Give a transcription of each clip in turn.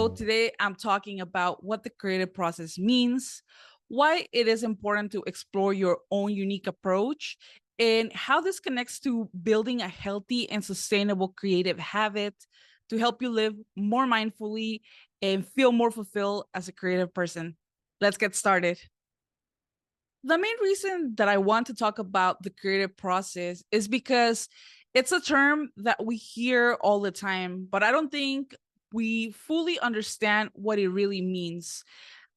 So today I'm talking about what the creative process means, why it is important to explore your own unique approach, and how this connects to building a healthy and sustainable creative habit to help you live more mindfully and feel more fulfilled as a creative person. Let's get started. The main reason that I want to talk about the creative process is because it's a term that we hear all the time, but I don't think we fully understand what it really means.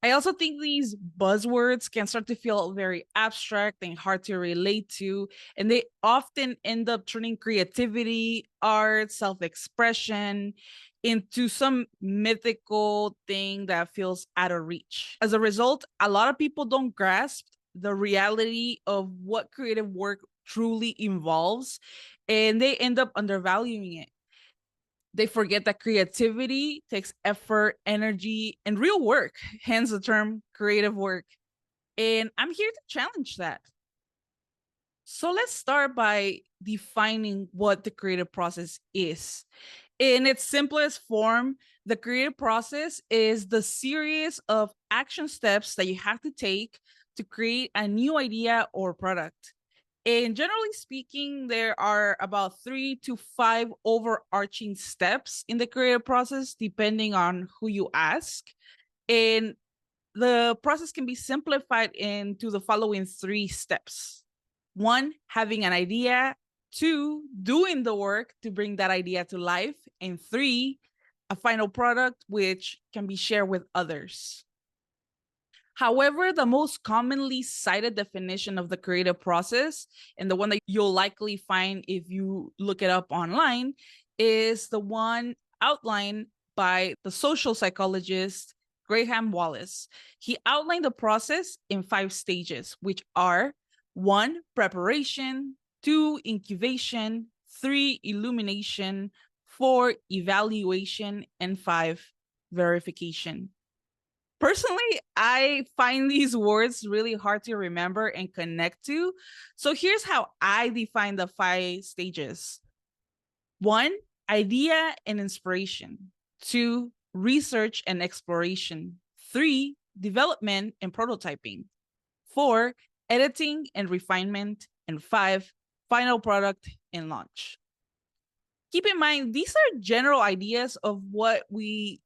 I also think these buzzwords can start to feel very abstract and hard to relate to, and they often end up turning creativity, art, self expression into some mythical thing that feels out of reach. As a result, a lot of people don't grasp the reality of what creative work truly involves, and they end up undervaluing it. They forget that creativity takes effort, energy, and real work, hence the term creative work. And I'm here to challenge that. So let's start by defining what the creative process is. In its simplest form, the creative process is the series of action steps that you have to take to create a new idea or product. And generally speaking, there are about 3 to 5 overarching steps in the creative process, depending on who you ask. And the process can be simplified into the following 3 steps. 1, having an idea. 2, doing the work to bring that idea to life. And 3, a final product which can be shared with others. However, the most commonly cited definition of the creative process, and the one that you'll likely find if you look it up online, is the one outlined by the social psychologist Graham Wallace. He outlined the process in 5 stages, which are 1, preparation, 2, incubation, 3, illumination, 4, evaluation, and 5, verification. Personally, I find these words really hard to remember and connect to. So here's how I define the 5 stages. 1, idea and inspiration. 2, research and exploration. 3, development and prototyping. 4, editing and refinement. And 5, final product and launch. Keep in mind, these are general ideas of what we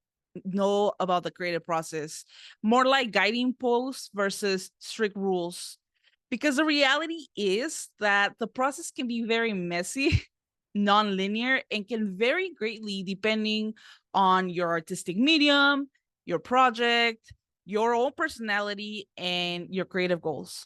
know about the creative process, more like guiding posts versus strict rules. Because the reality is that the process can be very messy, non-linear, and can vary greatly depending on your artistic medium, your project, your own personality, and your creative goals.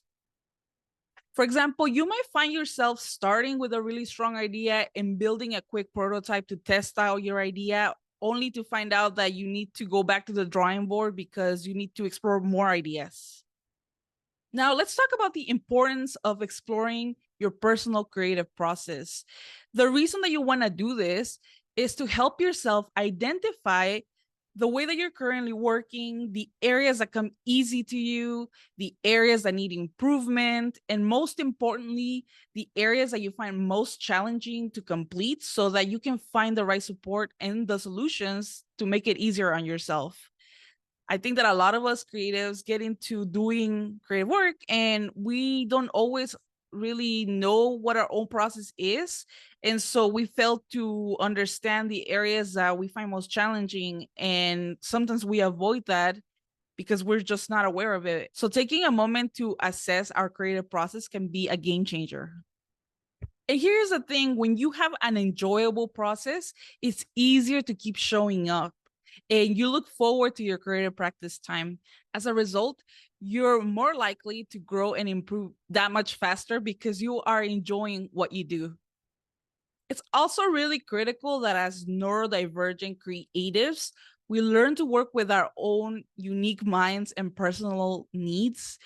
For example, you might find yourself starting with a really strong idea and building a quick prototype to test out your idea, only to find out that you need to go back to the drawing board because you need to explore more ideas. Now, let's talk about the importance of exploring your personal creative process. The reason that you want to do this is to help yourself identify the way that you're currently working, the areas that come easy to you, the areas that need improvement, and most importantly, the areas that you find most challenging to complete so that you can find the right support and the solutions to make it easier on yourself. I think that a lot of us creatives get into doing creative work and we don't always really know what our own process is. And so we fail to understand the areas that we find most challenging. And sometimes we avoid that because we're just not aware of it. So taking a moment to assess our creative process can be a game changer. And here's the thing, when you have an enjoyable process, it's easier to keep showing up and you look forward to your creative practice time. As a result, you're more likely to grow and improve that much faster because you are enjoying what you do. It's also really critical that as neurodivergent creatives, we learn to work with our own unique minds and personal needs,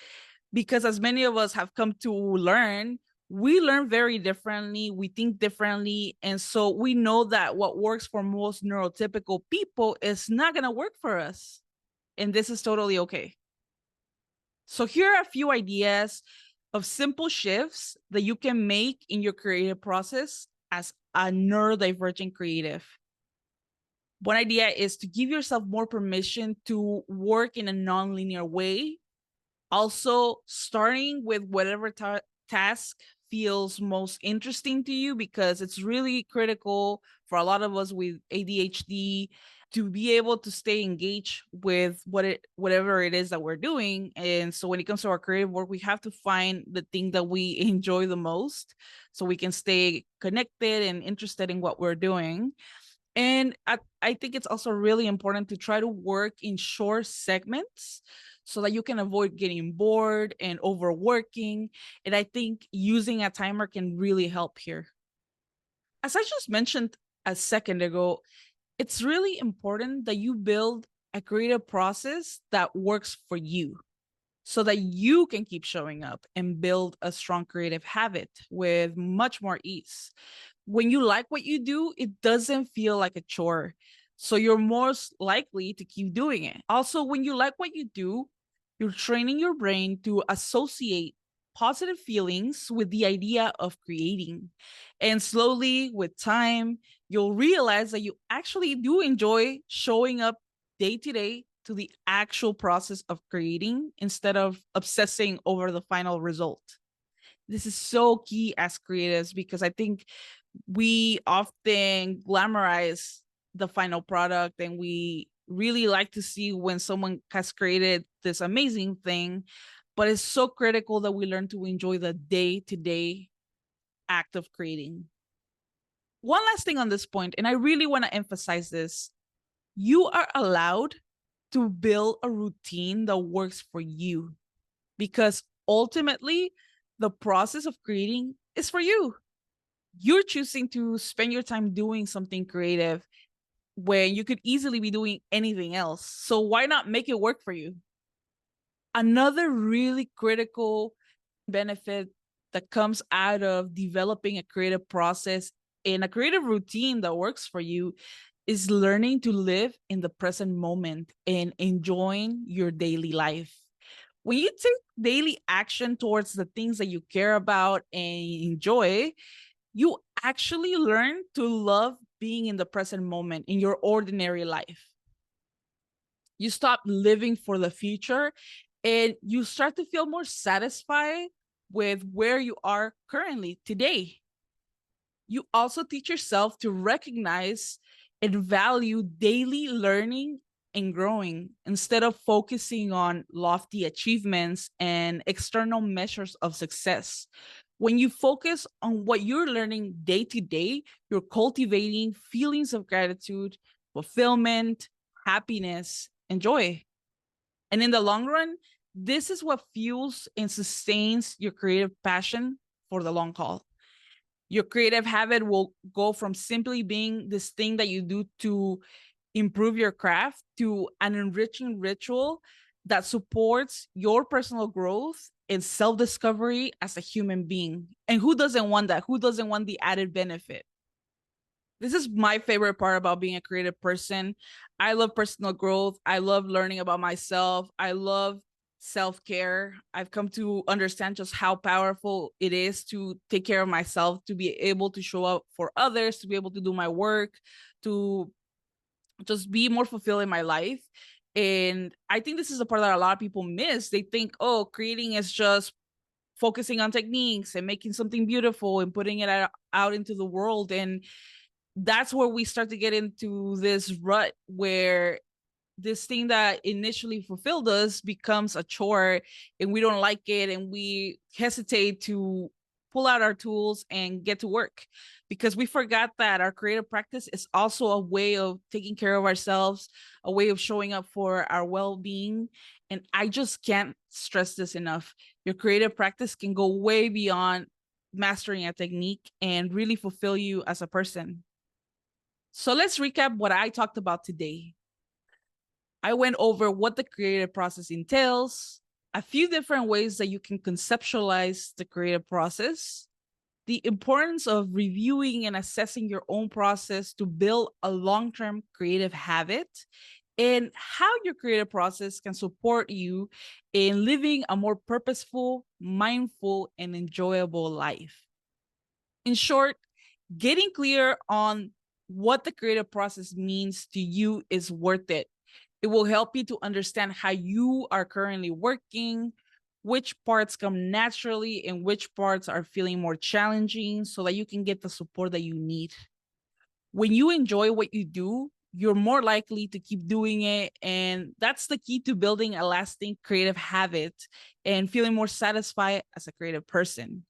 because as many of us have come to learn, we learn very differently, we think differently, and so we know that what works for most neurotypical people is not going to work for us, and this is totally okay. So here are a few ideas of simple shifts that you can make in your creative process as a neurodivergent creative. One idea is to give yourself more permission to work in a non-linear way. Also, starting with whatever task feels most interesting to you, because it's really critical for a lot of us with ADHD to be able to stay engaged with whatever it is that we're doing. And so when it comes to our creative work, we have to find the thing that we enjoy the most so we can stay connected and interested in what we're doing. And I think it's also really important to try to work in short segments so that you can avoid getting bored and overworking. And I think using a timer can really help here. As I just mentioned a second ago, it's really important that you build a creative process that works for you so that you can keep showing up and build a strong creative habit with much more ease. When you like what you do, it doesn't feel like a chore. So you're most likely to keep doing it. Also, when you like what you do, you're training your brain to associate positive feelings with the idea of creating. And slowly, with time, you'll realize that you actually do enjoy showing up day to day to the actual process of creating instead of obsessing over the final result. This is so key as creatives because I think we often glamorize the final product and we really like to see when someone has created this amazing thing, but it's so critical that we learn to enjoy the day-to-day act of creating. One last thing on this point, and I really want to emphasize this: you are allowed to build a routine that works for you, because ultimately the process of creating is for you. You're choosing to spend your time doing something creative when you could easily be doing anything else. So why not make it work for you? Another really critical benefit that comes out of developing a creative process and a creative routine that works for you is learning to live in the present moment and enjoying your daily life. When you take daily action towards the things that you care about and enjoy, you actually learn to love being in the present moment in your ordinary life. You stop living for the future and you start to feel more satisfied with where you are currently today. You also teach yourself to recognize and value daily learning and growing instead of focusing on lofty achievements and external measures of success. When you focus on what you're learning day to day, you're cultivating feelings of gratitude, fulfillment, happiness, and joy. And in the long run, this is what fuels and sustains your creative passion for the long haul. Your creative habit will go from simply being this thing that you do to improve your craft to an enriching ritual that supports your personal growth and self-discovery as a human being. And who doesn't want that? Who doesn't want the added benefit? This is my favorite part about being a creative person. I love personal growth. I love learning about myself. I love self-care. I've come to understand just how powerful it is to take care of myself, to be able to show up for others, to be able to do my work, to just be more fulfilled in my life. And I think this is the part that a lot of people miss. They think, oh, creating is just focusing on techniques and making something beautiful and putting it out into the world. And that's where we start to get into this rut where this thing that initially fulfilled us becomes a chore and we don't like it and we hesitate to pull out our tools and get to work because we forgot that our creative practice is also a way of taking care of ourselves, a way of showing up for our well-being. And I just can't stress this enough. Your creative practice can go way beyond mastering a technique and really fulfill you as a person. So let's recap what I talked about today. I went over what the creative process entails, a few different ways that you can conceptualize the creative process, the importance of reviewing and assessing your own process to build a long-term creative habit, and how your creative process can support you in living a more purposeful, mindful, and enjoyable life. In short, getting clear on what the creative process means to you is worth it. It will help you to understand how you are currently working, which parts come naturally and which parts are feeling more challenging so that you can get the support that you need. When you enjoy what you do, you're more likely to keep doing it. And that's the key to building a lasting creative habit and feeling more satisfied as a creative person.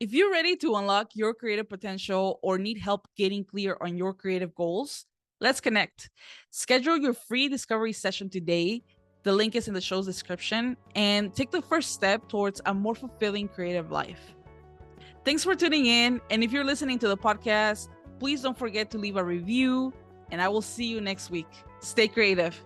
If you're ready to unlock your creative potential or need help getting clear on your creative goals, let's connect. Schedule your free discovery session today. The link is in the show's description, and take the first step towards a more fulfilling creative life. Thanks for tuning in. And if you're listening to the podcast, please don't forget to leave a review, and I will see you next week. Stay creative.